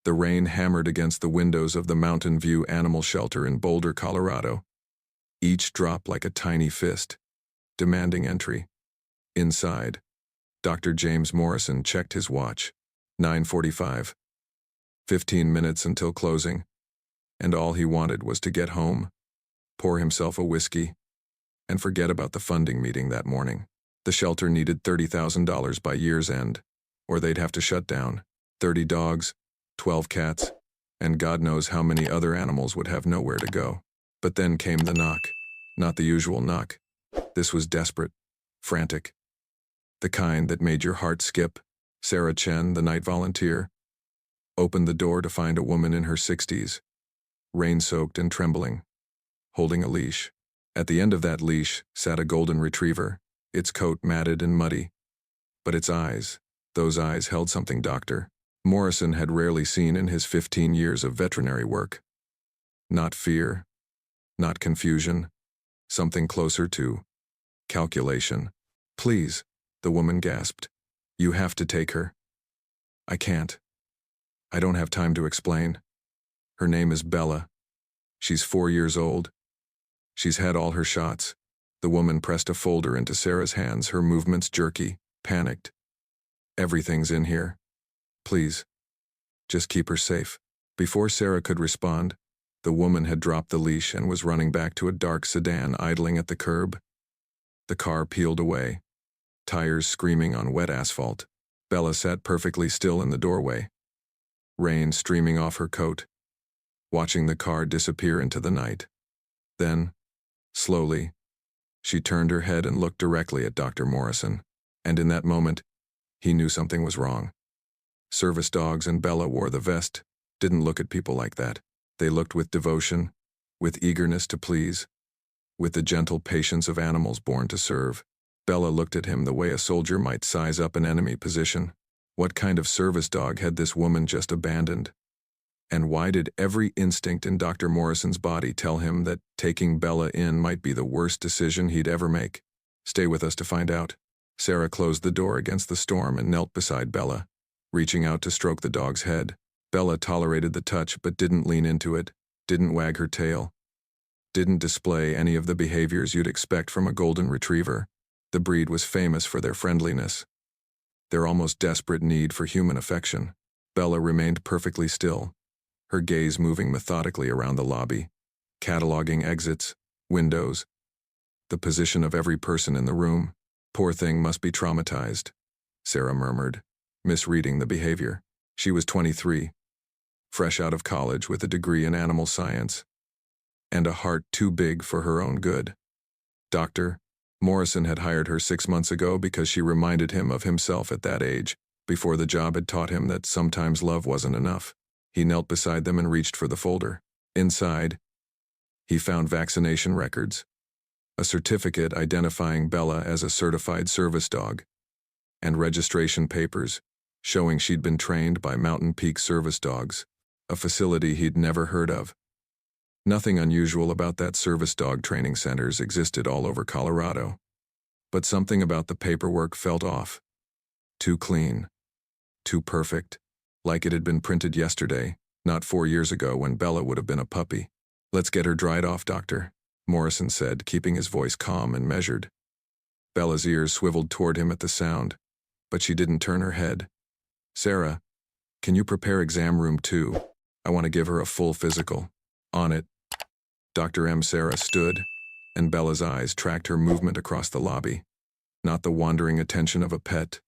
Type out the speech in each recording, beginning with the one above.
The rain hammered against the windows of the Mountain View Animal Shelter in Boulder, Colorado, each drop like a tiny fist, demanding entry. Inside, Dr. James Morrison checked his watch. 9:45. 15 minutes until closing, and all he wanted was to get home, pour himself a whiskey, and forget about the funding meeting that morning. The shelter needed $30,000 by year's end, or they'd have to shut down. 30 dogs, 12 cats, and God knows how many other animals would have nowhere to go. But then came the knock. Not the usual knock. This was desperate, frantic. The kind that made your heart skip. Sarah Chen, the night volunteer, opened the door to find a woman in her 60s, rain-soaked and trembling, holding a leash. At the end of that leash sat a golden retriever, its coat matted and muddy. But its eyes, those eyes held something Dr. Morrison had rarely seen in his 15 years of veterinary work. Not fear, not confusion, something closer to calculation. "Please," the woman gasped. "You have to take her." "I can't. I don't have time to explain. Her name is Bella. She's 4 years old. She's had all her shots." The woman pressed a folder into Sarah's hands, her movements jerky, panicked. "Everything's in here. Please, just keep her safe." Before Sarah could respond, the woman had dropped the leash and was running back to a dark sedan idling at the curb. The car peeled away, tires screaming on wet asphalt. Bella sat perfectly still in the doorway, rain streaming off her coat, watching the car disappear into the night. Then, slowly, she turned her head and looked directly at Dr. Morrison, and in that moment, he knew something was wrong. Service dogs and Bella wore the vest, didn't look at people like that. They looked with devotion, with eagerness to please, with the gentle patience of animals born to serve. Bella looked at him the way a soldier might size up an enemy position. What kind of service dog had this woman just abandoned? And why did every instinct in Dr. Morrison's body tell him that taking Bella in might be the worst decision he'd ever make? Stay with us to find out. Sarah closed the door against the storm and knelt beside Bella, reaching out to stroke the dog's head. Bella tolerated the touch but didn't lean into it, didn't wag her tail, didn't display any of the behaviors you'd expect from a golden retriever. The breed was famous for their friendliness, their almost desperate need for human affection. Bella remained perfectly still, her gaze moving methodically around the lobby, cataloging exits, windows, the position of every person in the room. "Poor thing must be traumatized," Sarah murmured, misreading the behavior. She was 23, fresh out of college with a degree in animal science, and a heart too big for her own good. Dr. Morrison had hired her 6 months ago because she reminded him of himself at that age, before the job had taught him that sometimes love wasn't enough. He knelt beside them and reached for the folder. Inside, he found vaccination records, a certificate identifying Bella as a certified service dog, and registration papers showing she'd been trained by Mountain Peak Service Dogs, a facility he'd never heard of. Nothing unusual about that service dog training centers existed all over Colorado, but something about the paperwork felt off. Too clean, too perfect, like it had been printed yesterday, not 4 years ago when Bella would have been a puppy. "Let's get her dried off, Doctor," Morrison said, keeping his voice calm and measured. Bella's ears swiveled toward him at the sound, but she didn't turn her head. "Sarah, can you prepare exam room 2? I want to give her a full physical." "On it." Dr. M. Sarah stood, and Bella's eyes tracked her movement across the lobby. Not the wandering attention of a pet,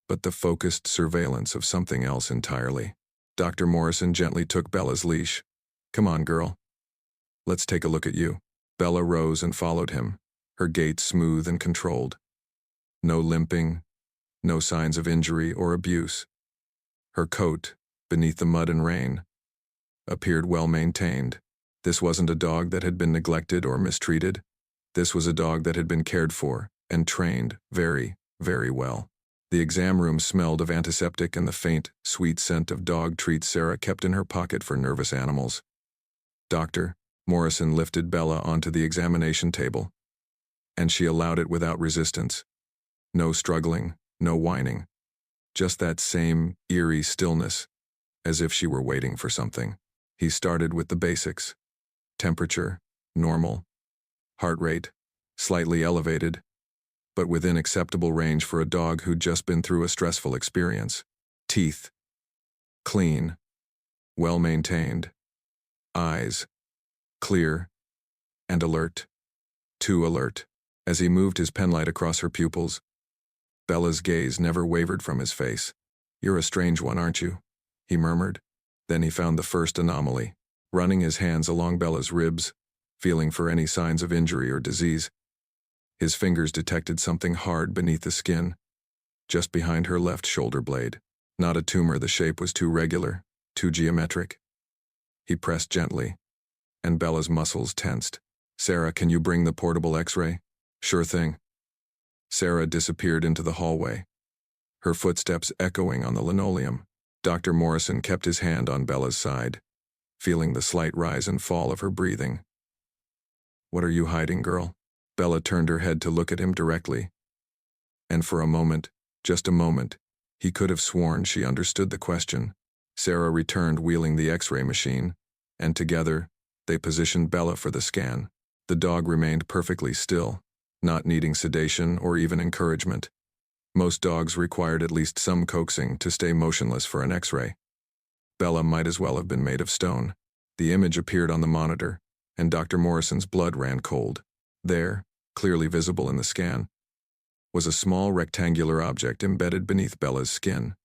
but the focused surveillance of something else entirely. Dr. Morrison gently took Bella's leash. "Come on, girl. Let's take a look at you." Bella rose and followed him, her gait smooth and controlled. No limping, no signs of injury or abuse. Her coat, beneath the mud and rain, appeared well maintained. This wasn't a dog that had been neglected or mistreated. This was a dog that had been cared for and trained very, very well. The exam room smelled of antiseptic and the faint, sweet scent of dog treats Sarah kept in her pocket for nervous animals. Dr. Morrison lifted Bella onto the examination table, and she allowed it without resistance. No struggling, no whining. Just that same eerie stillness, as if she were waiting for something. He started with the basics. Temperature, normal. Heart rate, slightly elevated, but within acceptable range for a dog who'd just been through a stressful experience. Teeth, clean, well-maintained. Eyes, clear, and alert. Too alert. As he moved his penlight across her pupils, Bella's gaze never wavered from his face. "You're a strange one, aren't you?" he murmured. Then he found the first anomaly, running his hands along Bella's ribs, feeling for any signs of injury or disease. His fingers detected something hard beneath the skin, just behind her left shoulder blade. Not a tumor, the shape was too regular, too geometric. He pressed gently, and Bella's muscles tensed. "Sarah, can you bring the portable X-ray?" "Sure thing." Sarah disappeared into the hallway, her footsteps echoing on the linoleum. Dr. Morrison kept his hand on Bella's side, feeling the slight rise and fall of her breathing. "What are you hiding, girl?" Bella turned her head to look at him directly, and for a moment, just a moment, he could have sworn she understood the question. Sarah returned wheeling the X-ray machine, and together, they positioned Bella for the scan. The dog remained perfectly still, not needing sedation or even encouragement. Most dogs required at least some coaxing to stay motionless for an X-ray. Bella might as well have been made of stone. The image appeared on the monitor, and Dr. Morrison's blood ran cold. There, clearly visible in the scan, was a small rectangular object embedded beneath Bella's skin.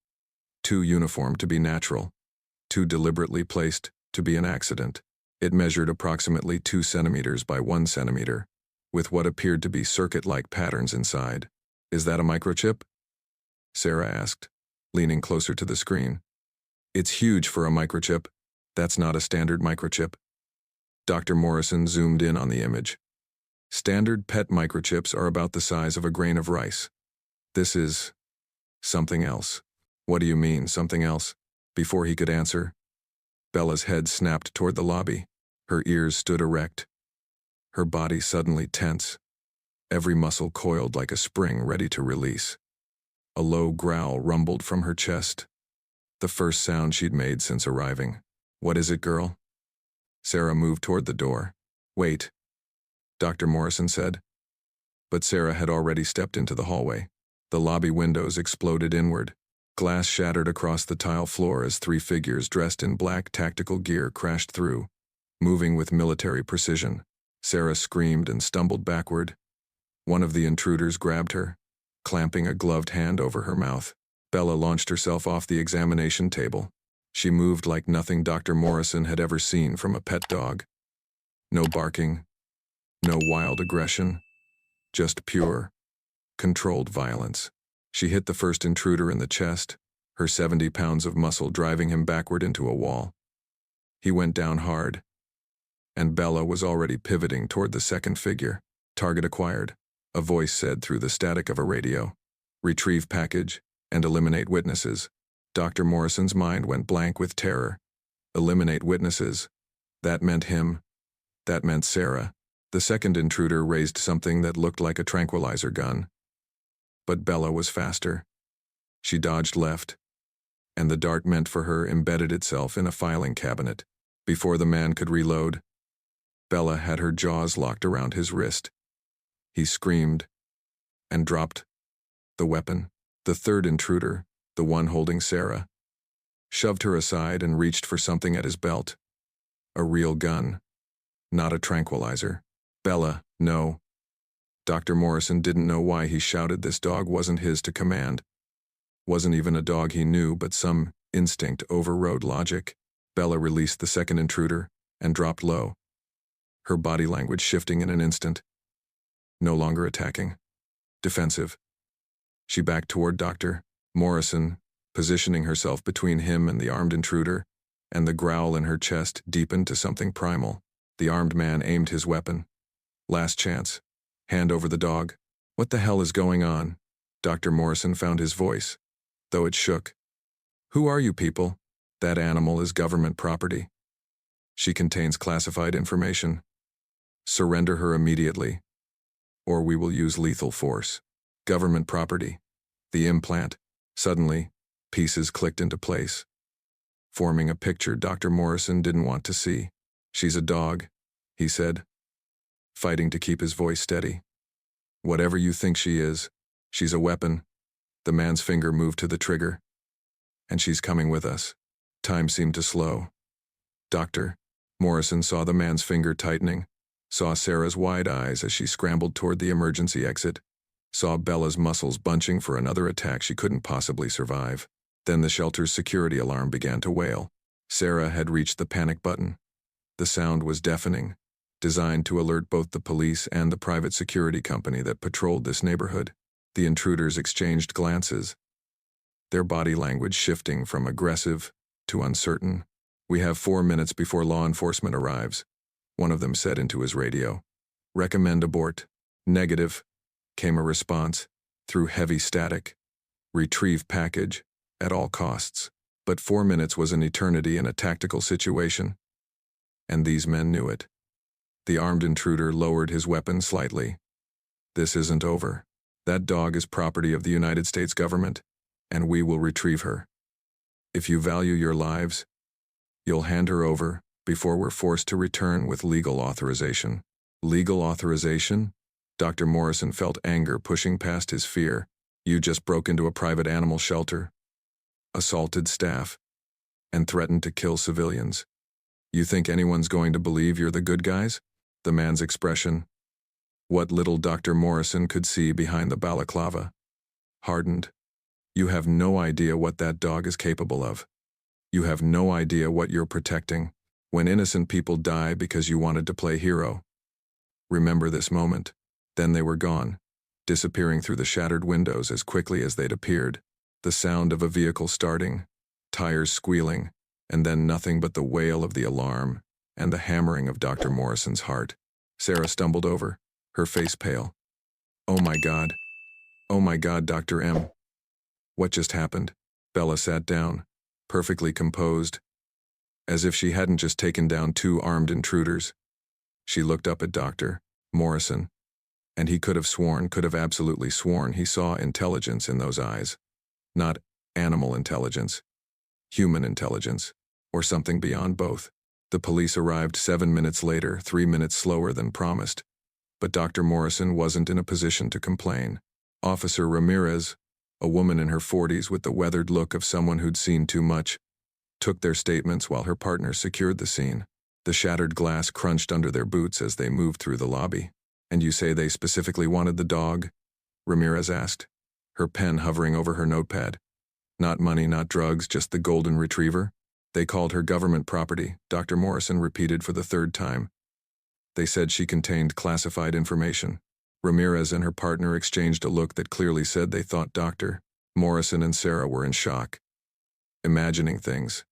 Too uniform to be natural, too deliberately placed to be an accident. It measured approximately 2 centimeters by 1 centimeter, with what appeared to be circuit-like patterns inside. "Is that a microchip?" Sarah asked, leaning closer to the screen. "It's huge for a microchip. That's not a standard microchip." Dr. Morrison zoomed in on the image. "Standard pet microchips are about the size of a grain of rice. This is something else." "What do you mean, something else?" Before he could answer, Bella's head snapped toward the lobby. Her ears stood erect, her body suddenly tense, every muscle coiled like a spring ready to release. A low growl rumbled from her chest, the first sound she'd made since arriving. "What is it, girl?" Sarah moved toward the door. "Wait," Dr. Morrison said. But Sarah had already stepped into the hallway. The lobby windows exploded inward. Glass shattered across the tile floor as 3 figures dressed in black tactical gear crashed through, moving with military precision. Sarah screamed and stumbled backward. One of the intruders grabbed her, clamping a gloved hand over her mouth. Bella launched herself off the examination table. She moved like nothing Dr. Morrison had ever seen from a pet dog. No barking, no wild aggression, just pure, controlled violence. She hit the first intruder in the chest, her 70 pounds of muscle driving him backward into a wall. He went down hard, and Bella was already pivoting toward the second figure. "Target acquired," a voice said through the static of a radio. "Retrieve package and eliminate witnesses." Dr. Morrison's mind went blank with terror. Eliminate witnesses. That meant him. That meant Sarah. The second intruder raised something that looked like a tranquilizer gun. But Bella was faster. She dodged left, and the dart meant for her embedded itself in a filing cabinet. Before the man could reload, Bella had her jaws locked around his wrist. He screamed and dropped the weapon. The third intruder, the one holding Sarah, shoved her aside and reached for something at his belt. A real gun, not a tranquilizer. "Bella, no." Dr. Morrison didn't know why he shouted. This dog wasn't his to command. Wasn't even a dog he knew, but some instinct overrode logic. Bella released the second intruder and dropped low, her body language shifting in an instant. No longer attacking. Defensive. She backed toward Dr. Morrison, positioning herself between him and the armed intruder, and the growl in her chest deepened to something primal. The armed man aimed his weapon. Last chance. Hand over the dog. "What the hell is going on?" Dr. Morrison found his voice, though it shook. "Who are you people? That animal is government property. She contains classified information. Surrender her immediately, or we will use lethal force." Government property. The implant. Suddenly, pieces clicked into place. forming a picture Dr. Morrison didn't want to see. "She's a dog," he said, fighting to keep his voice steady. "Whatever you think she is, she's a weapon." The man's finger moved to the trigger. "And she's coming with us." Time seemed to slow. "Doctor," Morrison saw the man's finger tightening, saw Sarah's wide eyes as she scrambled toward the emergency exit, saw Bella's muscles bunching for another attack she couldn't possibly survive. Then the shelter's security alarm began to wail. Sarah had reached the panic button. The sound was deafening, designed to alert both the police and the private security company that patrolled this neighborhood. The intruders exchanged glances, their body language shifting from aggressive to uncertain. "We have 4 minutes before law enforcement arrives," one of them said into his radio. "Recommend abort." "Negative," came a response, through heavy static. "Retrieve package, at all costs." But 4 minutes was an eternity in a tactical situation, and these men knew it. The armed intruder lowered his weapon slightly. "This isn't over. That dog is property of the United States government, and we will retrieve her. If you value your lives, you'll hand her over before we're forced to return with legal authorization." Legal authorization? Dr. Morrison felt anger pushing past his fear. "You just broke into a private animal shelter, assaulted staff, and threatened to kill civilians. You think anyone's going to believe you're the good guys?" The man's expression, what little Dr. Morrison could see behind the balaclava, hardened. "You have no idea what that dog is capable of. You have no idea what you're protecting when innocent people die because you wanted to play hero. Remember this moment." Then they were gone, disappearing through the shattered windows as quickly as they'd appeared. The sound of a vehicle starting, tires squealing, and then nothing but the wail of the alarm and the hammering of Dr. Morrison's heart. Sarah stumbled over, her face pale. "Oh my God. Oh my God, Dr. M. What just happened?" Bella sat down, perfectly composed, as if she hadn't just taken down 2 armed intruders. She looked up at Dr. Morrison, and he could have absolutely sworn he saw intelligence in those eyes. Not animal intelligence, human intelligence, or something beyond both. The police arrived 7 minutes later, 3 minutes slower than promised, but Dr. Morrison wasn't in a position to complain. Officer Ramirez, a woman in her 40s with the weathered look of someone who'd seen too much, took their statements while her partner secured the scene. The shattered glass crunched under their boots as they moved through the lobby. "And you say they specifically wanted the dog?" Ramirez asked, her pen hovering over her notepad. "Not money, not drugs, just the golden retriever?" "They called her government property," Dr. Morrison repeated for the 3rd time. "They said she contained classified information." Ramirez and her partner exchanged a look that clearly said they thought Dr. Morrison and Sarah were in shock. Imagining things.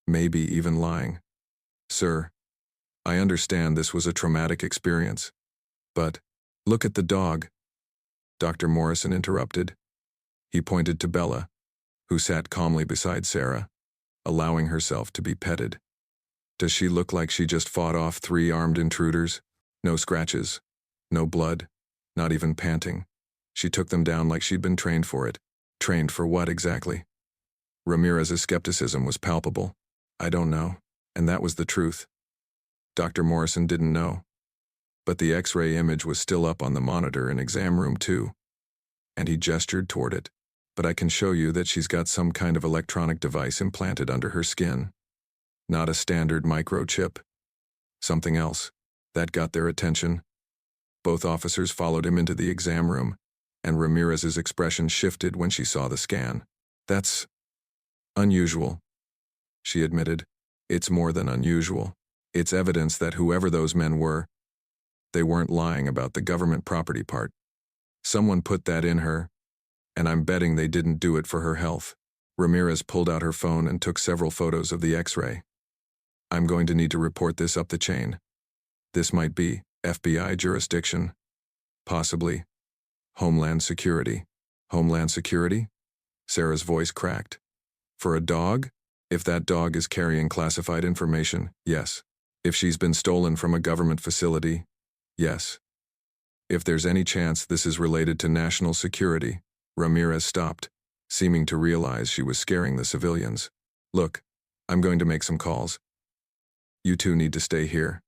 Maybe even lying. "Sir, I understand this was a traumatic experience. But, look at the dog," Dr. Morrison interrupted. He pointed to Bella, who sat calmly beside Sarah, allowing herself to be petted. "Does she look like she just fought off 3 armed intruders? No scratches, no blood, not even panting. She took them down like she'd been trained for it." "Trained for what exactly?" Ramirez's skepticism was palpable. "I don't know." And that was the truth. Dr. Morrison didn't know. But the X-ray image was still up on the monitor in exam room 2, and he gestured toward it. "But I can show you that she's got some kind of electronic device implanted under her skin. Not a standard microchip. Something else." That got their attention. Both officers followed him into the exam room, and Ramirez's expression shifted when she saw the scan. "That's unusual," she admitted. "It's more than unusual. It's evidence that whoever those men were, they weren't lying about the government property part. Someone put that in her, and I'm betting they didn't do it for her health." Ramirez pulled out her phone and took several photos of the X-ray. "I'm going to need to report this up the chain. This might be FBI jurisdiction. Possibly Homeland Security." "Homeland Security?" Sarah's voice cracked. "For a dog? If that dog is carrying classified information, yes. If she's been stolen from a government facility, yes. If there's any chance this is related to national security." Ramirez stopped, seeming to realize she was scaring the civilians. "Look, I'm going to make some calls. You two need to stay here.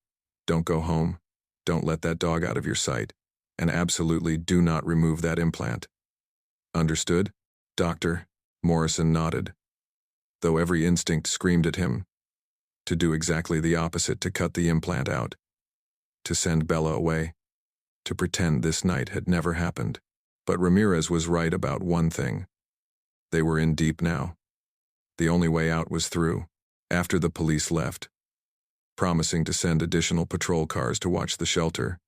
Don't go home. Don't let that dog out of your sight. And absolutely do not remove that implant. Understood? Doctor? Morrison nodded, though every instinct screamed at him to do exactly the opposite, to cut the implant out, to send Bella away, to pretend this night had never happened. But Ramirez was right about one thing. They were in deep now. The only way out was through, after the police left, promising to send additional patrol cars to watch the shelter.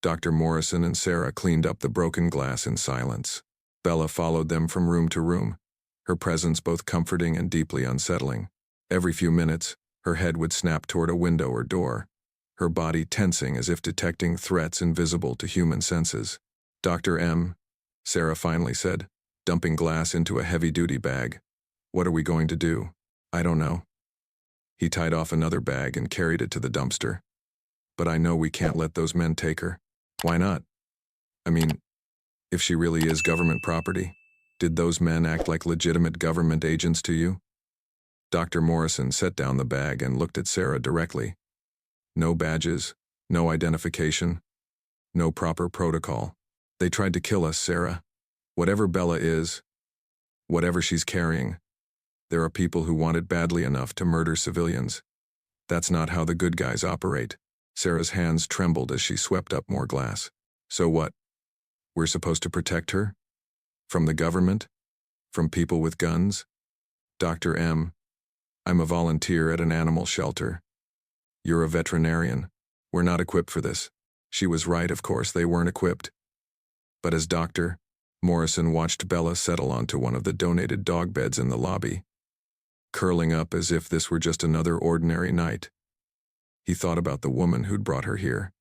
Dr. Morrison and Sarah cleaned up the broken glass in silence. Bella followed them from room to room, her presence both comforting and deeply unsettling. Every few minutes, her head would snap toward a window or door, her body tensing as if detecting threats invisible to human senses. Dr. M., Sarah finally said, dumping glass into a heavy-duty bag. What are we going to do? I don't know. He tied off another bag and carried it to the dumpster. But I know we can't let those men take her. Why not? I mean, if she really is government property, did those men act like legitimate government agents to you? Dr. Morrison set down the bag and looked at Sarah directly. No badges, no identification, no proper protocol. They tried to kill us, Sarah. Whatever Bella is, whatever she's carrying, there are people who want it badly enough to murder civilians. That's not how the good guys operate. Sarah's hands trembled as she swept up more glass. So what? We're supposed to protect her? From the government? From people with guns? Dr. M., I'm a volunteer at an animal shelter. You're a veterinarian. We're not equipped for this. She was right, of course, they weren't equipped. But as doctor, Morrison watched Bella settle onto one of the donated dog beds in the lobby, curling up as if this were just another ordinary night. He thought about the woman who'd brought her here,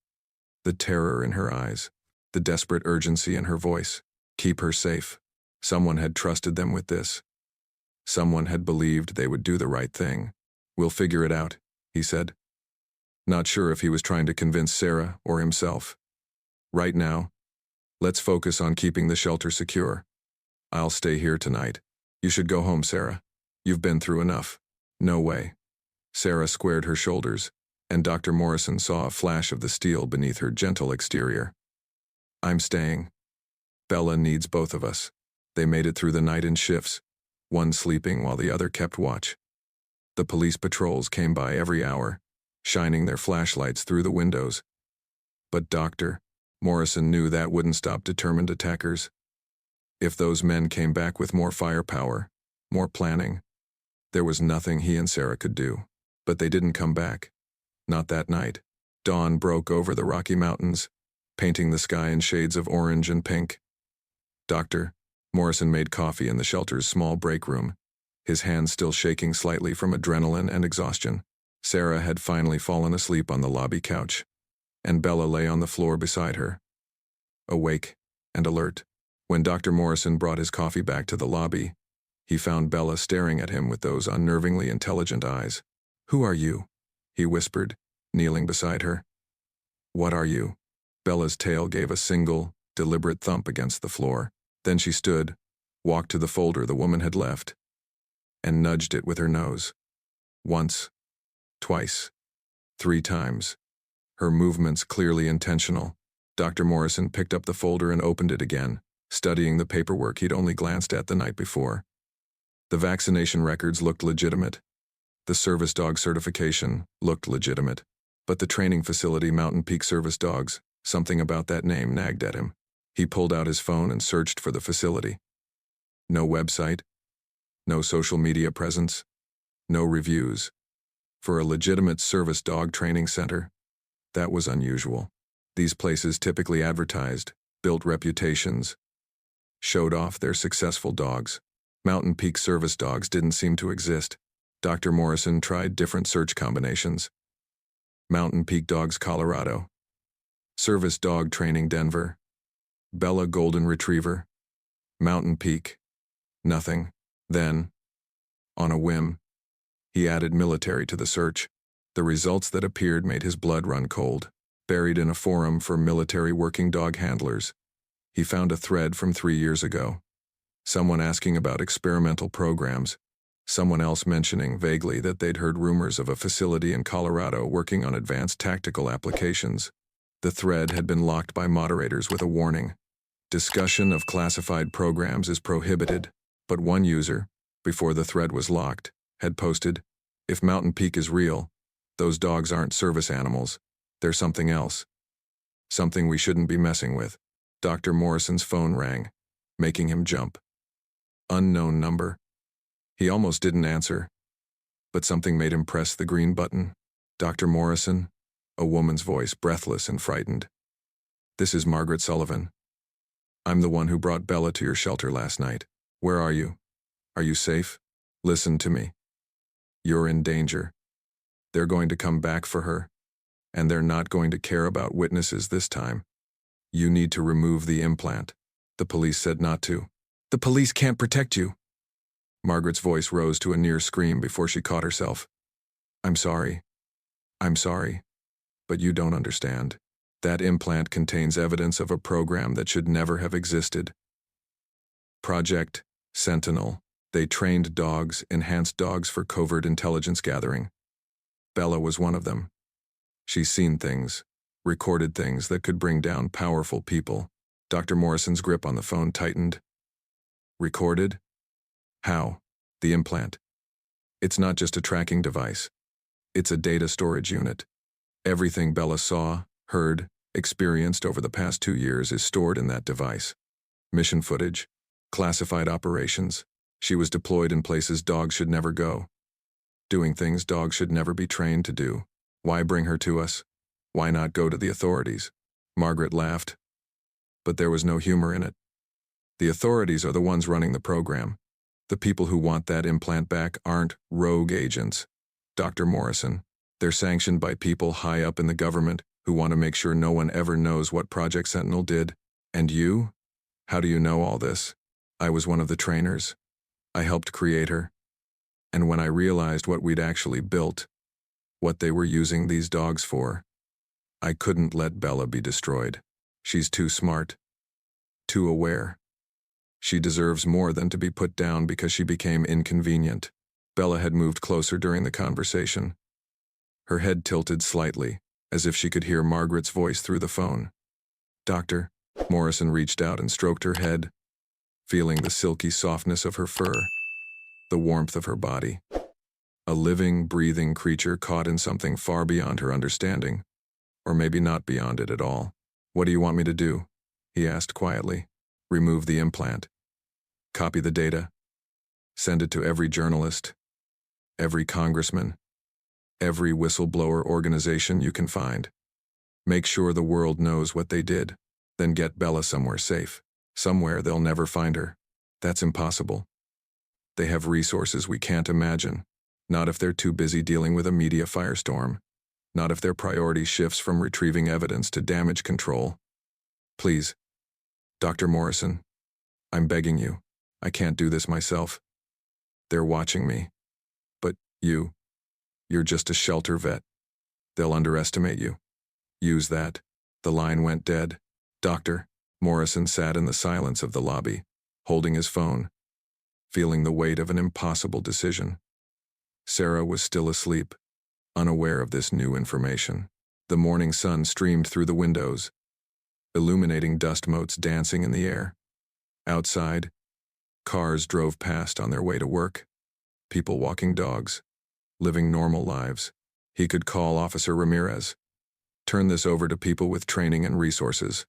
the terror in her eyes, the desperate urgency in her voice. Keep her safe. Someone had trusted them with this. Someone had believed they would do the right thing. We'll figure it out, he said. Not sure if he was trying to convince Sarah or himself. Right now, let's focus on keeping the shelter secure. I'll stay here tonight. You should go home, Sarah. You've been through enough. No way. Sarah squared her shoulders, and Dr. Morrison saw a flash of the steel beneath her gentle exterior. I'm staying. Bella needs both of us. They made it through the night in shifts, one sleeping while the other kept watch. The police patrols came by every hour, shining their flashlights through the windows. But Dr. Morrison knew that wouldn't stop determined attackers. If those men came back with more firepower, more planning, there was nothing he and Sarah could do. But they didn't come back. Not that night. Dawn broke over the Rocky Mountains, painting the sky in shades of orange and pink. Dr. Morrison made coffee in the shelter's small break room, his hands still shaking slightly from adrenaline and exhaustion. Sarah had finally fallen asleep on the lobby couch, and Bella lay on the floor beside her, awake and alert. When Dr. Morrison brought his coffee back to the lobby, he found Bella staring at him with those unnervingly intelligent eyes. Who are you? He whispered, kneeling beside her. What are you? Bella's tail gave a single, deliberate thump against the floor. Then she stood, walked to the folder the woman had left, and nudged it with her nose. Once, twice, 3 times. Her movements clearly intentional. Dr. Morrison picked up the folder and opened it again, studying the paperwork he'd only glanced at the night before. The vaccination records looked legitimate. The service dog certification looked legitimate. But the training facility, Mountain Peak Service Dogs, something about that name nagged at him. He pulled out his phone and searched for the facility. No website, no social media presence, no reviews. For a legitimate service dog training center, that was unusual. These places typically advertised, built reputations, showed off their successful dogs. Mountain Peak Service Dogs didn't seem to exist. Dr. Morrison tried different search combinations. Mountain Peak Dogs, Colorado. Service Dog Training, Denver. Bella Golden Retriever. Mountain Peak. Nothing. Then, on a whim, he added military to the search. The results that appeared made his blood run cold. Buried in a forum for military working dog handlers, he found a thread from 3 years ago. Someone asking about experimental programs, Someone else mentioning vaguely that they'd heard rumors of a facility in Colorado working on advanced tactical applications. The thread had been locked by moderators with a warning. Discussion of classified programs is prohibited, but one user, before the thread was locked, had posted, "If Mountain Peak is real, those dogs aren't service animals. They're something else. Something we shouldn't be messing with." Dr. Morrison's phone rang, making him jump. Unknown number. He almost didn't answer, but something made him press the green button. "Dr. Morrison?" A woman's voice, breathless and frightened. "This is Margaret Sullivan. I'm the one who brought Bella to your shelter last night. Where are you? Are you safe? Listen to me. You're in danger. They're going to come back for her, and they're not going to care about witnesses this time. You need to remove the implant. The police said not to." "The police can't protect you." Margaret's voice rose to a near scream before she caught herself. I'm sorry, but you don't understand. That implant contains evidence of a program that should never have existed. Project Sentinel. They trained dogs, enhanced dogs for covert intelligence gathering. Bella was one of them. She's seen things, recorded things that could bring down powerful people. Dr. Morrison's grip on the phone tightened. Recorded? How? The implant. It's not just a tracking device. It's a data storage unit. Everything Bella saw, heard, experienced over the past 2 years is stored in that device. Mission footage, classified operations. She was deployed in places dogs should never go. Doing things dogs should never be trained to do. Why bring her to us? Why not go to the authorities? Margaret laughed. But there was no humor in it. The authorities are the ones running the program. The people who want that implant back aren't rogue agents, Dr. Morrison. They're sanctioned by people high up in the government who want to make sure no one ever knows what Project Sentinel did. And you? How do you know all this? I was one of the trainers. I helped create her. And when I realized what we'd actually built, what they were using these dogs for, I couldn't let Bella be destroyed. She's too smart, too aware. She deserves more than to be put down because she became inconvenient. Bella had moved closer during the conversation. Her head tilted slightly, as if she could hear Margaret's voice through the phone. "Doctor." Morrison reached out and stroked her head, feeling the silky softness of her fur, the warmth of her body. A living, breathing creature caught in something far beyond her understanding, or maybe not beyond it at all. "What do you want me to do?" he asked quietly. "Remove the implant. Copy the data. Send it to every journalist, every congressman, every whistleblower organization you can find. Make sure the world knows what they did. Then get Bella somewhere safe. Somewhere they'll never find her. That's impossible. They have resources we can't imagine. Not if they're too busy dealing with a media firestorm. Not if their priority shifts from retrieving evidence to damage control. Please, Dr. Morrison, I'm begging you. I can't do this myself. They're watching me. But you're just a shelter vet. They'll underestimate you. Use that." The line went dead. Dr. Morrison sat in the silence of the lobby, holding his phone, feeling the weight of an impossible decision. Sarah was still asleep, unaware of this new information. The morning sun streamed through the windows, illuminating dust motes dancing in the air. Outside, cars drove past on their way to work, people walking dogs, living normal lives. He could call Officer Ramirez, turn this over to people with training and resources,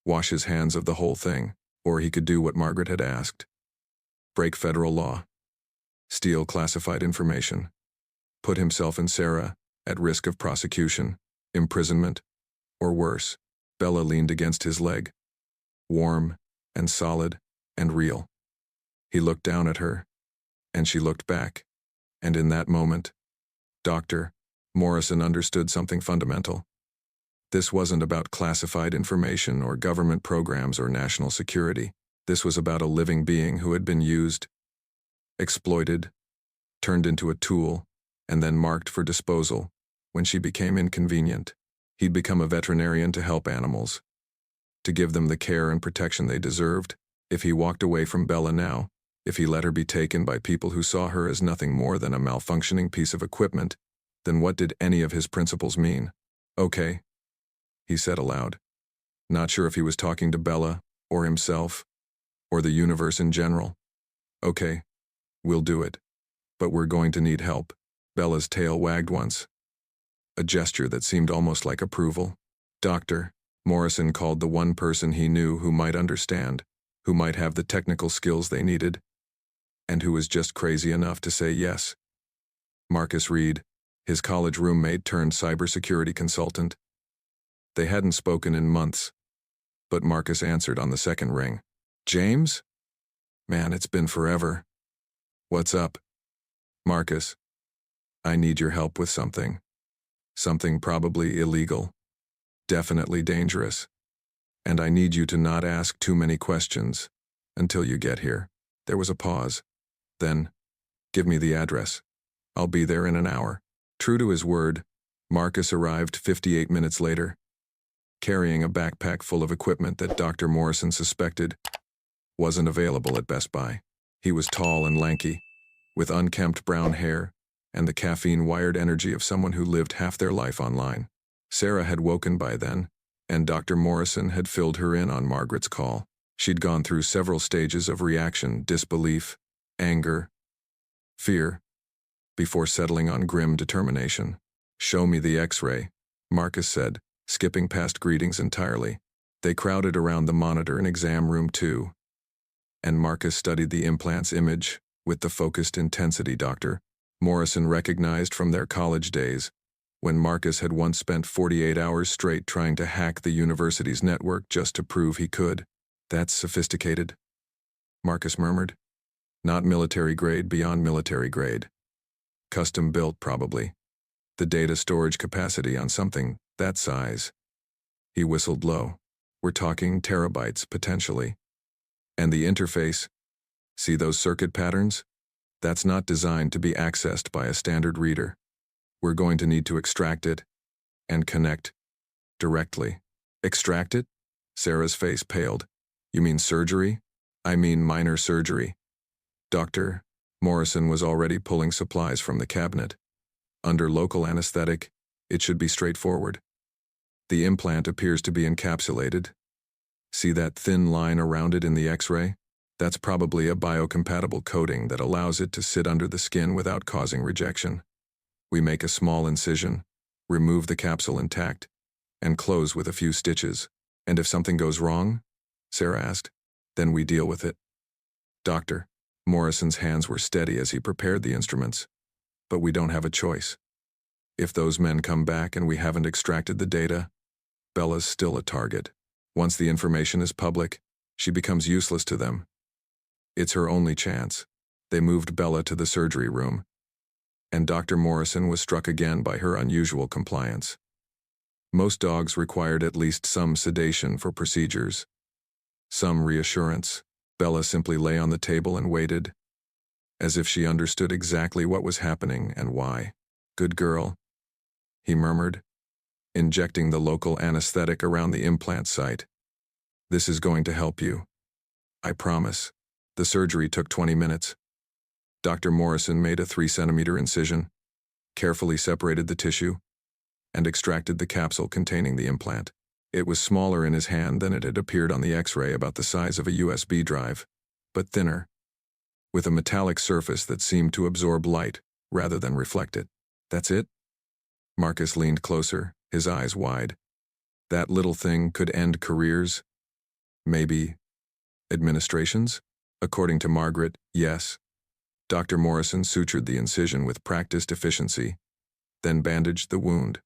wash his hands of the whole thing, or he could do what Margaret had asked. Break federal law, steal classified information, put himself and Sarah at risk of prosecution, imprisonment, or worse. Bella leaned against his leg, warm and solid and real. He looked down at her, and she looked back, and in that moment, Dr. Morrison understood something fundamental. This wasn't about classified information or government programs or national security. This was about a living being who had been used, exploited, turned into a tool, and then marked for disposal when she became inconvenient. He'd become a veterinarian to help animals, to give them the care and protection they deserved. If he walked away from Bella now, If he let her be taken by people who saw her as nothing more than a malfunctioning piece of equipment, then what did any of his principles mean? Okay, he said aloud. Not sure if he was talking to Bella, or himself, or the universe in general. Okay, we'll do it. But we're going to need help. Bella's tail wagged once, a gesture that seemed almost like approval. Dr. Morrison called the one person he knew who might understand, who might have the technical skills they needed, and who was just crazy enough to say yes. Marcus Reed, his college roommate turned cybersecurity consultant. They hadn't spoken in months, but Marcus answered on the second ring. James? Man, it's been forever. What's up? Marcus, I need your help with something. Something probably illegal. Definitely dangerous. And I need you to not ask too many questions until you get here. There was a pause. Then, give me the address. I'll be there in an hour. True to his word, Marcus arrived 58 minutes later, carrying a backpack full of equipment that Dr. Morrison suspected wasn't available at Best Buy. He was tall and lanky, with unkempt brown hair and the caffeine-wired energy of someone who lived half their life online. Sarah had woken by then, and Dr. Morrison had filled her in on Margaret's call. She'd gone through several stages of reaction, disbelief, anger, fear, before settling on grim determination. Show me the X-ray, Marcus said, skipping past greetings entirely. They crowded around the monitor in exam room 2, and Marcus studied the implant's image with the focused intensity Dr. Morrison recognized from their college days, when Marcus had once spent 48 hours straight trying to hack the university's network just to prove he could. That's sophisticated, Marcus murmured. Not military grade, beyond military grade. Custom built, probably. The data storage capacity on something that size. He whistled low. We're talking terabytes, potentially. And the interface, see those circuit patterns? That's not designed to be accessed by a standard reader. We're going to need to extract it and connect directly. Extract it? Sarah's face paled. You mean surgery? I mean minor surgery. Dr. Morrison was already pulling supplies from the cabinet. Under local anesthetic, it should be straightforward. The implant appears to be encapsulated. See that thin line around it in the X-ray? That's probably a biocompatible coating that allows it to sit under the skin without causing rejection. We make a small incision, remove the capsule intact, and close with a few stitches. And if something goes wrong, Sarah asked, then we deal with it. Dr. Morrison's hands were steady as he prepared the instruments. But we don't have a choice. If those men come back and we haven't extracted the data, Bella's still a target. Once the information is public, she becomes useless to them. It's her only chance. They moved Bella to the surgery room, and Dr. Morrison was struck again by her unusual compliance. Most dogs required at least some sedation for procedures, some reassurance. Bella simply lay on the table and waited, as if she understood exactly what was happening and why. Good girl, he murmured, injecting the local anesthetic around the implant site. This is going to help you. I promise. The surgery took 20 minutes. Dr. Morrison made a 3-centimeter incision, carefully separated the tissue, and extracted the capsule containing the implant. It was smaller in his hand than it had appeared on the X-ray, about the size of a USB drive, but thinner, with a metallic surface that seemed to absorb light rather than reflect it. That's it? Marcus leaned closer, his eyes wide. That little thing could end careers? Maybe administrations? According to Margaret, yes. Dr. Morrison sutured the incision with practiced efficiency, then bandaged the wound.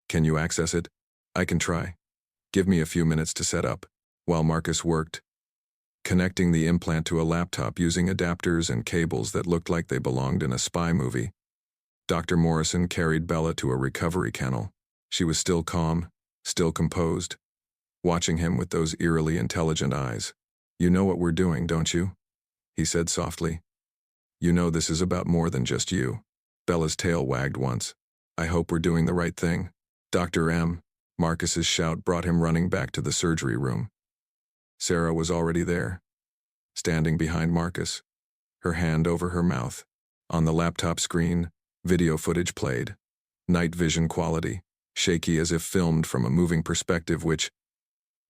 Can you access it? I can try. Give me a few minutes to set up. While Marcus worked, connecting the implant to a laptop using adapters and cables that looked like they belonged in a spy movie, Dr. Morrison carried Bella to a recovery kennel. She was still calm, still composed, watching him with those eerily intelligent eyes. You know what we're doing, don't you? He said softly. You know this is about more than just you. Bella's tail wagged once. I hope we're doing the right thing. Dr. M. Marcus's shout brought him running back to the surgery room. Sarah was already there, standing behind Marcus. her hand over her mouth. On the laptop screen, video footage played. Night vision quality, shaky as if filmed from a moving perspective, which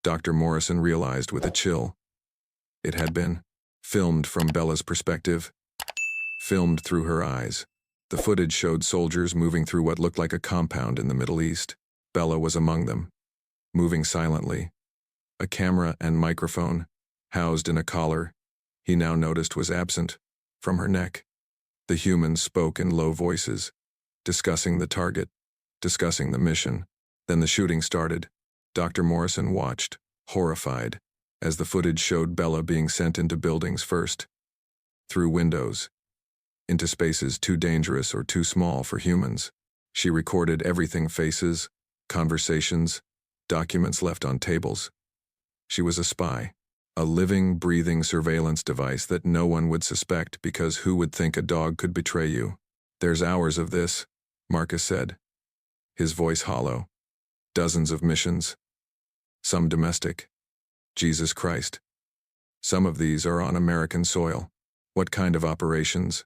Dr. Morrison realized with a chill. It had been filmed from Bella's perspective, filmed through her eyes. The footage showed soldiers moving through what looked like a compound in the Middle East. Bella was among them, moving silently. A camera and microphone, housed in a collar, he now noticed was absent from her neck. The humans spoke in low voices, discussing the target, discussing the mission. Then the shooting started. Dr. Morrison watched, horrified, as the footage showed Bella being sent into buildings first, through windows, into spaces too dangerous or too small for humans. She recorded everything: faces, conversations, documents left on tables. She was a spy, a living, breathing surveillance device that no one would suspect, because who would think a dog could betray you? "There's hours of this," Marcus said, his voice hollow. "Dozens of missions. Some domestic. Jesus Christ. Some of these are on American soil." "What kind of operations?"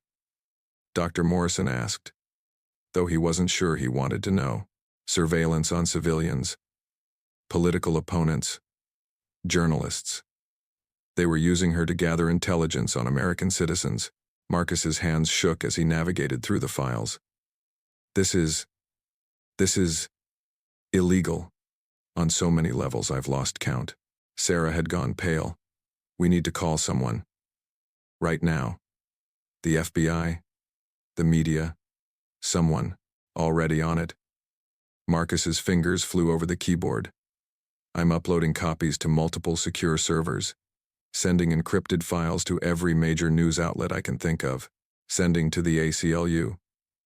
Dr. Morrison asked, though he wasn't sure he wanted to know. "Surveillance on civilians, political opponents, journalists. They were using her to gather intelligence on American citizens." Marcus's hands shook as he navigated through the files. This is illegal. On so many levels I've lost count." Sarah had gone pale. "We need to call someone. Right now. The FBI, the media, someone, already on it." Marcus's fingers flew over the keyboard. "I'm uploading copies to multiple secure servers, sending encrypted files to every major news outlet I can think of, sending to the ACLU,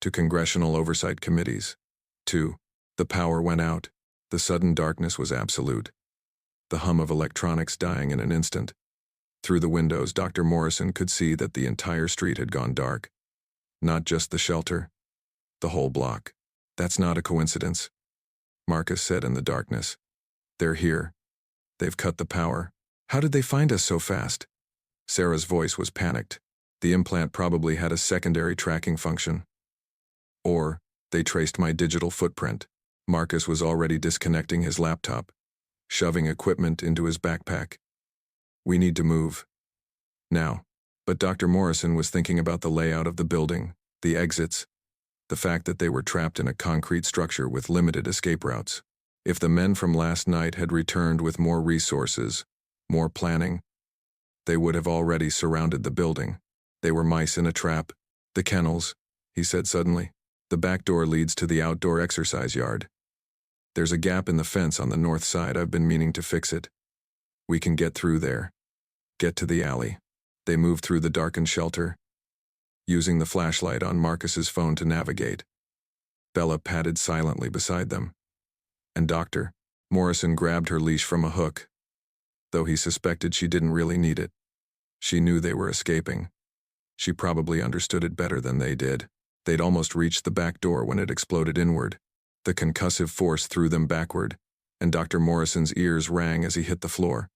to congressional oversight committees, to..." The power went out. The sudden darkness was absolute. The hum of electronics dying in an instant. Through the windows, Dr. Morrison could see that the entire street had gone dark. Not just the shelter, the whole block. "That's not a coincidence," Marcus said in the darkness. "They're here. They've cut the power." "How did they find us so fast?" Sarah's voice was panicked. "The implant probably had a secondary tracking function. Or, they traced my digital footprint." Marcus was already disconnecting his laptop, shoving equipment into his backpack. "We need to move. Now." But Dr. Morrison was thinking about the layout of the building, the exits, the fact that they were trapped in a concrete structure with limited escape routes. If the men from last night had returned with more resources, more planning, they would have already surrounded the building. They were mice in a trap. "The kennels," he said suddenly. "The back door leads to the outdoor exercise yard. There's a gap in the fence on the north side. I've been meaning to fix it. We can get through there. Get to the alley." They moved through the darkened shelter, using the flashlight on Marcus's phone to navigate. Bella padded silently beside them. And Dr. Morrison grabbed her leash from a hook, though he suspected she didn't really need it. She knew they were escaping. She probably understood it better than they did. They'd almost reached the back door when it exploded inward. The concussive force threw them backward, and Dr. Morrison's ears rang as he hit the floor.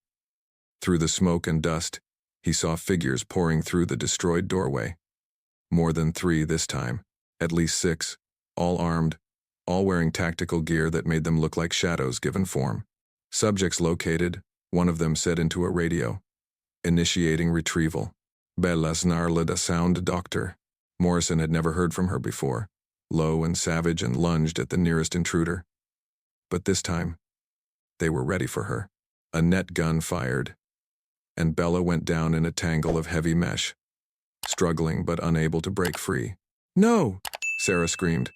Through the smoke and dust, he saw figures pouring through the destroyed doorway. More than 3 this time, at least 6, all armed, all wearing tactical gear that made them look like shadows given form. "Subjects located," one of them said into a radio. "Initiating retrieval." Bella snarled a sound. Doctor Morrison had never heard from her before, low and savage, and lunged at the nearest intruder. But this time, they were ready for her. A net gun fired, and Bella went down in a tangle of heavy mesh, struggling but unable to break free. "No!" Sarah screamed,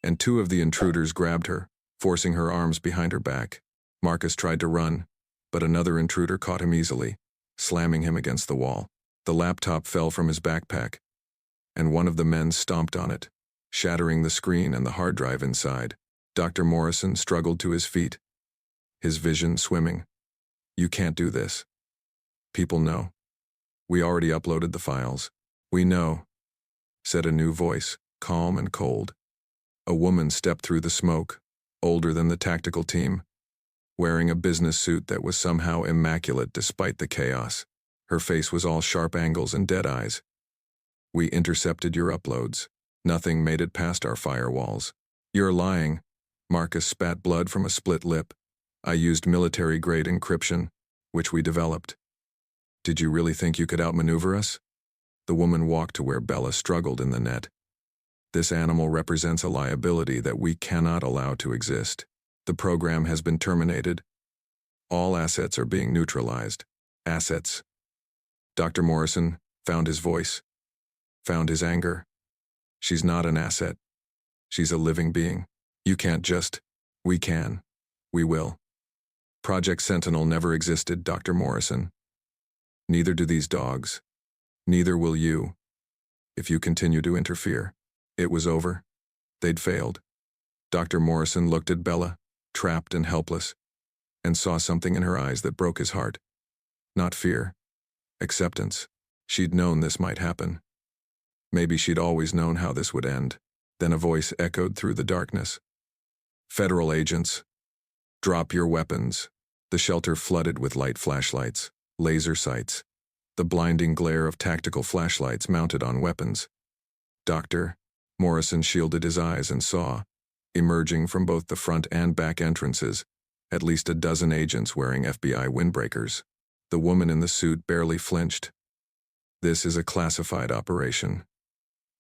and 2 of the intruders grabbed her, forcing her arms behind her back. Marcus tried to run, but another intruder caught him easily, slamming him against the wall. The laptop fell from his backpack, and one of the men stomped on it, shattering the screen and the hard drive inside. Dr. Morrison struggled to his feet, his vision swimming. "You can't do this. People know. We already uploaded the files." "We know," said a new voice, calm and cold. A woman stepped through the smoke, older than the tactical team, wearing a business suit that was somehow immaculate despite the chaos. Her face was all sharp angles and dead eyes. We intercepted your uploads. Nothing made it past our firewalls. You're lying. Marcus spat blood from a split lip. I used military-grade encryption, which we developed. Did you really think you could outmaneuver us? The woman walked to where Bella struggled in the net. This animal represents a liability that we cannot allow to exist. The program has been terminated. All assets are being neutralized. Assets. Dr. Morrison found his voice, found his anger. She's not an asset. She's a living being. You can't just. We can. We will. Project Sentinel never existed, Dr. Morrison. Neither do these dogs. Neither will you. If you continue to interfere. It was over. They'd failed. Dr. Morrison looked at Bella, trapped and helpless, and saw something in her eyes that broke his heart. Not fear. Acceptance. She'd known this might happen. Maybe she'd always known how this would end. Then a voice echoed through the darkness. Federal agents. Drop your weapons. The shelter flooded with light flashlights, laser sights, the blinding glare of tactical flashlights mounted on weapons. Dr. Morrison shielded his eyes and saw, emerging from both the front and back entrances, at least a dozen agents wearing FBI windbreakers. The woman in the suit barely flinched. This is a classified operation.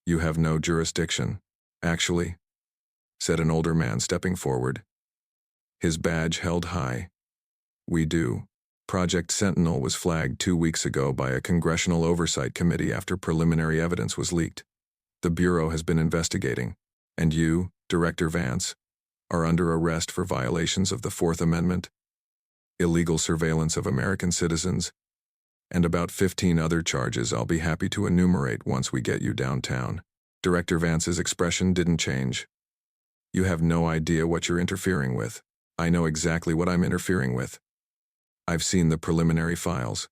You have no jurisdiction, actually, said an older man stepping forward. His badge held high. We do. Project Sentinel was flagged 2 weeks ago by a Congressional Oversight Committee after preliminary evidence was leaked. The Bureau has been investigating, and you, Director Vance, are under arrest for violations of the Fourth Amendment, illegal surveillance of American citizens, and about 15 other charges I'll be happy to enumerate once we get you downtown. Director Vance's expression didn't change. You have no idea what you're interfering with. I know exactly what I'm interfering with. I've seen the preliminary files.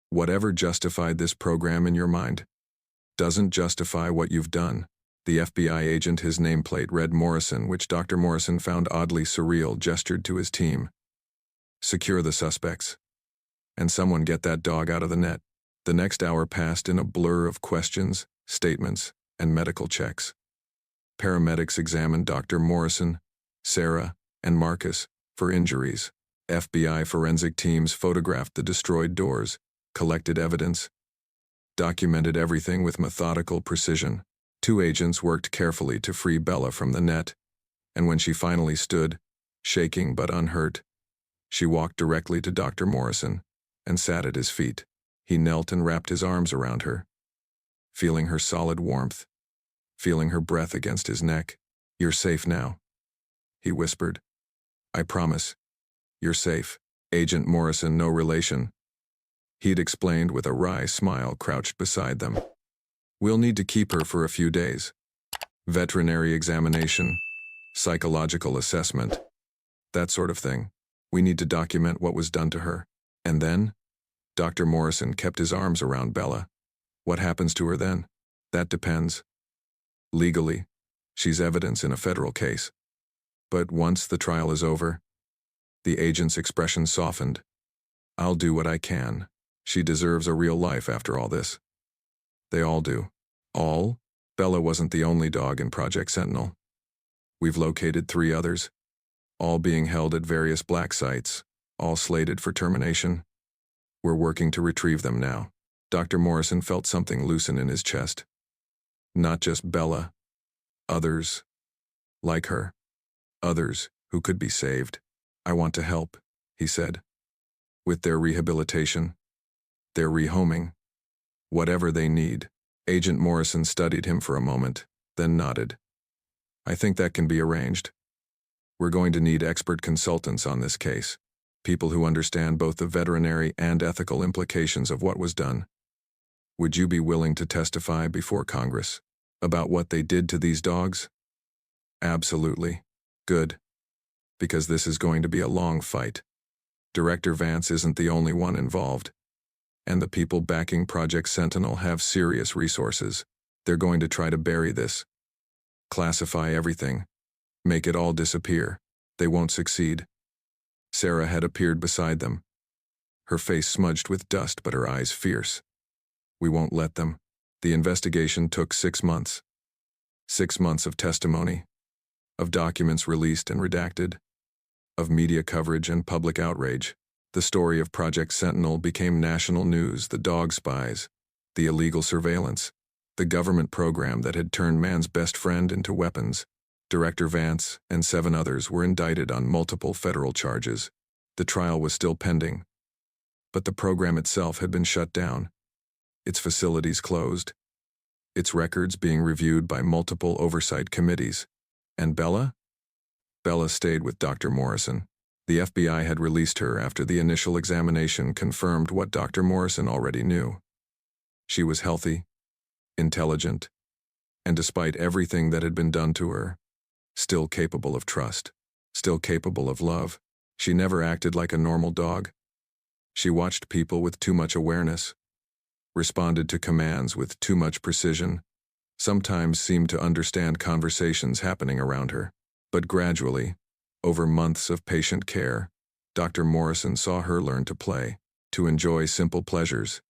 Whatever justified this program in your mind doesn't justify what you've done. The FBI agent, his nameplate read Morrison, which Dr. Morrison found oddly surreal, gestured to his team. Secure the suspects. And someone get that dog out of the net. The next hour passed in a blur of questions, statements, and medical checks. Paramedics examined Dr. Morrison, Sarah, and Marcus for injuries. FBI forensic teams photographed the destroyed doors, collected evidence, documented everything with methodical precision. 2 agents worked carefully to free Bella from the net, and when she finally stood, shaking but unhurt, she walked directly to Dr. Morrison and sat at his feet. He knelt and wrapped his arms around her, feeling her solid warmth, feeling her breath against his neck. You're safe now, he whispered. I promise. You're safe. Agent Morrison, no relation, he'd explained with a wry smile, crouched beside them. We'll need to keep her for a few days. Veterinary examination, psychological assessment, that sort of thing. We need to document what was done to her. And then? Dr. Morrison kept his arms around Bella. What happens to her then? That depends. Legally, she's evidence in a federal case. But once the trial is over, the agent's expression softened. I'll do what I can. She deserves a real life after all this. They all do. All? Bella wasn't the only dog in Project Sentinel. We've located 3 others, all being held at various black sites, all slated for termination. We're working to retrieve them now. Dr. Morrison felt something loosen in his chest. Not just Bella. Others. Like her. Others who could be saved. I want to help, he said. With their rehabilitation. Their rehoming. Whatever they need. Agent Morrison studied him for a moment, then nodded. I think that can be arranged. We're going to need expert consultants on this case. People who understand both the veterinary and ethical implications of what was done. Would you be willing to testify before Congress about what they did to these dogs? Absolutely. Good. Because this is going to be a long fight. Director Vance isn't the only one involved. And the people backing Project Sentinel have serious resources. They're going to try to bury this. Classify everything. Make it all disappear. They won't succeed. Sarah had appeared beside them. Her face smudged with dust but her eyes fierce. We won't let them. The investigation took 6 months. 6 months of testimony, of documents released and redacted, of media coverage and public outrage. The story of Project Sentinel became national news, the dog spies, the illegal surveillance, the government program that had turned man's best friend into weapons. Director Vance and 7 others were indicted on multiple federal charges. The trial was still pending, but the program itself had been shut down, its facilities closed, its records being reviewed by multiple oversight committees. And Bella? Bella stayed with Dr. Morrison. The FBI had released her after the initial examination confirmed what Dr. Morrison already knew. She was healthy, intelligent, and despite everything that had been done to her, still capable of trust, still capable of love. She never acted like a normal dog. She watched people with too much awareness, responded to commands with too much precision, sometimes seemed to understand conversations happening around her. But gradually, over months of patient care, Dr. Morrison saw her learn to play, to enjoy simple pleasures,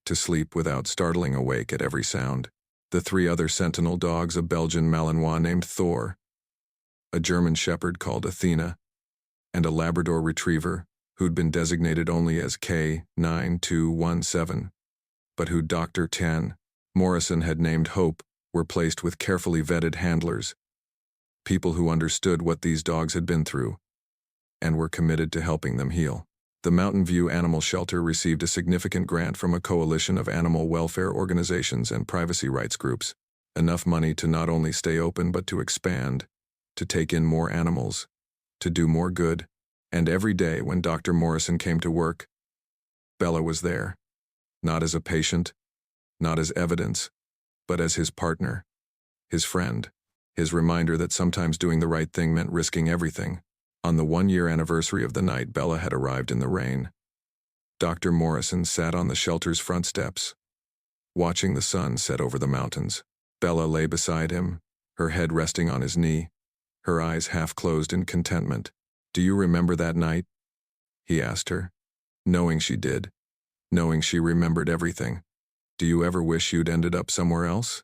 to sleep without startling awake at every sound. The 3 other sentinel dogs, a Belgian Malinois named Thor, a German Shepherd called Athena, and a Labrador Retriever who'd been designated only as K9217, but who Dr. Morrison had named Hope, were placed with carefully vetted handlers, people who understood what these dogs had been through and were committed to helping them heal. The Mountain View Animal Shelter received a significant grant from a coalition of animal welfare organizations and privacy rights groups, enough money to not only stay open but to expand, to take in more animals, to do more good. And every day when Dr. Morrison came to work, Bella was there, not as a patient, not as evidence, but as his partner, his friend, his reminder that sometimes doing the right thing meant risking everything. On the 1-year anniversary of the night Bella had arrived in the rain, Dr. Morrison sat on the shelter's front steps, watching the sun set over the mountains. Bella lay beside him, her head resting on his knee, her eyes half closed in contentment. "Do you remember that night?" he asked her, knowing she did, knowing she remembered everything. "Do you ever wish you'd ended up somewhere else?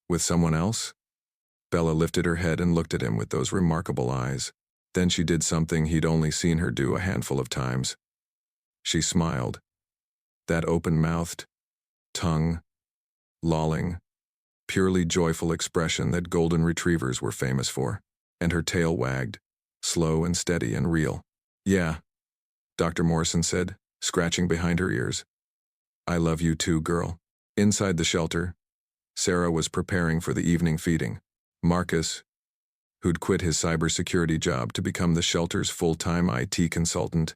With someone else?" Bella lifted her head and looked at him with those remarkable eyes. Then she did something he'd only seen her do a handful of times. She smiled. That open-mouthed, tongue, lolling, purely joyful expression that golden retrievers were famous for. And her tail wagged, slow and steady and real. "Yeah," Dr. Morrison said, scratching behind her ears. "I love you too, girl." Inside the shelter, Sarah was preparing for the evening feeding. Marcus, who'd quit his cybersecurity job to become the shelter's full-time IT consultant,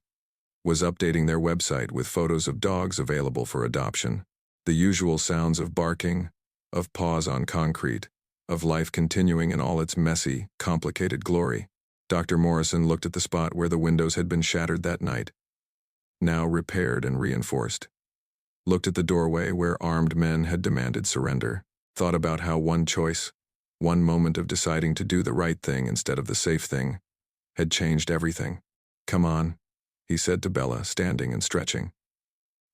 was updating their website with photos of dogs available for adoption. The usual sounds of barking, of paws on concrete, of life continuing in all its messy, complicated glory. Dr. Morrison looked at the spot where the windows had been shattered that night, now repaired and reinforced. Looked at the doorway where armed men had demanded surrender. Thought about how one choice, one moment of deciding to do the right thing instead of the safe thing, had changed everything. "Come on," he said to Bella, standing and stretching.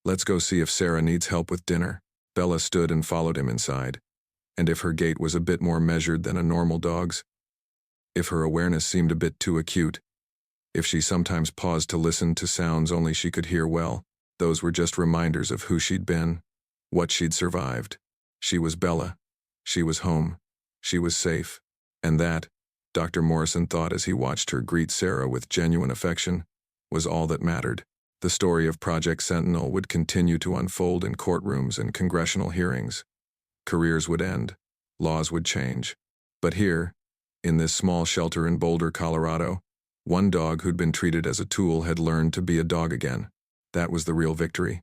"Let's go see if Sarah needs help with dinner." Bella stood and followed him inside, and if her gait was a bit more measured than a normal dog's, if her awareness seemed a bit too acute, if she sometimes paused to listen to sounds only she could hear well, those were just reminders of who she'd been, what she'd survived. She was Bella. She was home. She was safe. And that, Dr. Morrison thought as he watched her greet Sarah with genuine affection, was all that mattered. The story of Project Sentinel would continue to unfold in courtrooms and congressional hearings. Careers would end. Laws would change. But here, in this small shelter in Boulder, Colorado, one dog who'd been treated as a tool had learned to be a dog again. That was the real victory.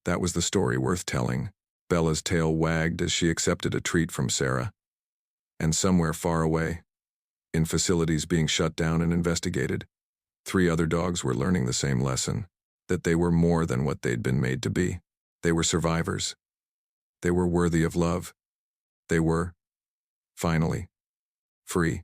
That was the story worth telling. Bella's tail wagged as she accepted a treat from Sarah. And somewhere far away, in facilities being shut down and investigated, 3 other dogs were learning the same lesson, that they were more than what they'd been made to be. They were survivors. They were worthy of love. They were, finally, free.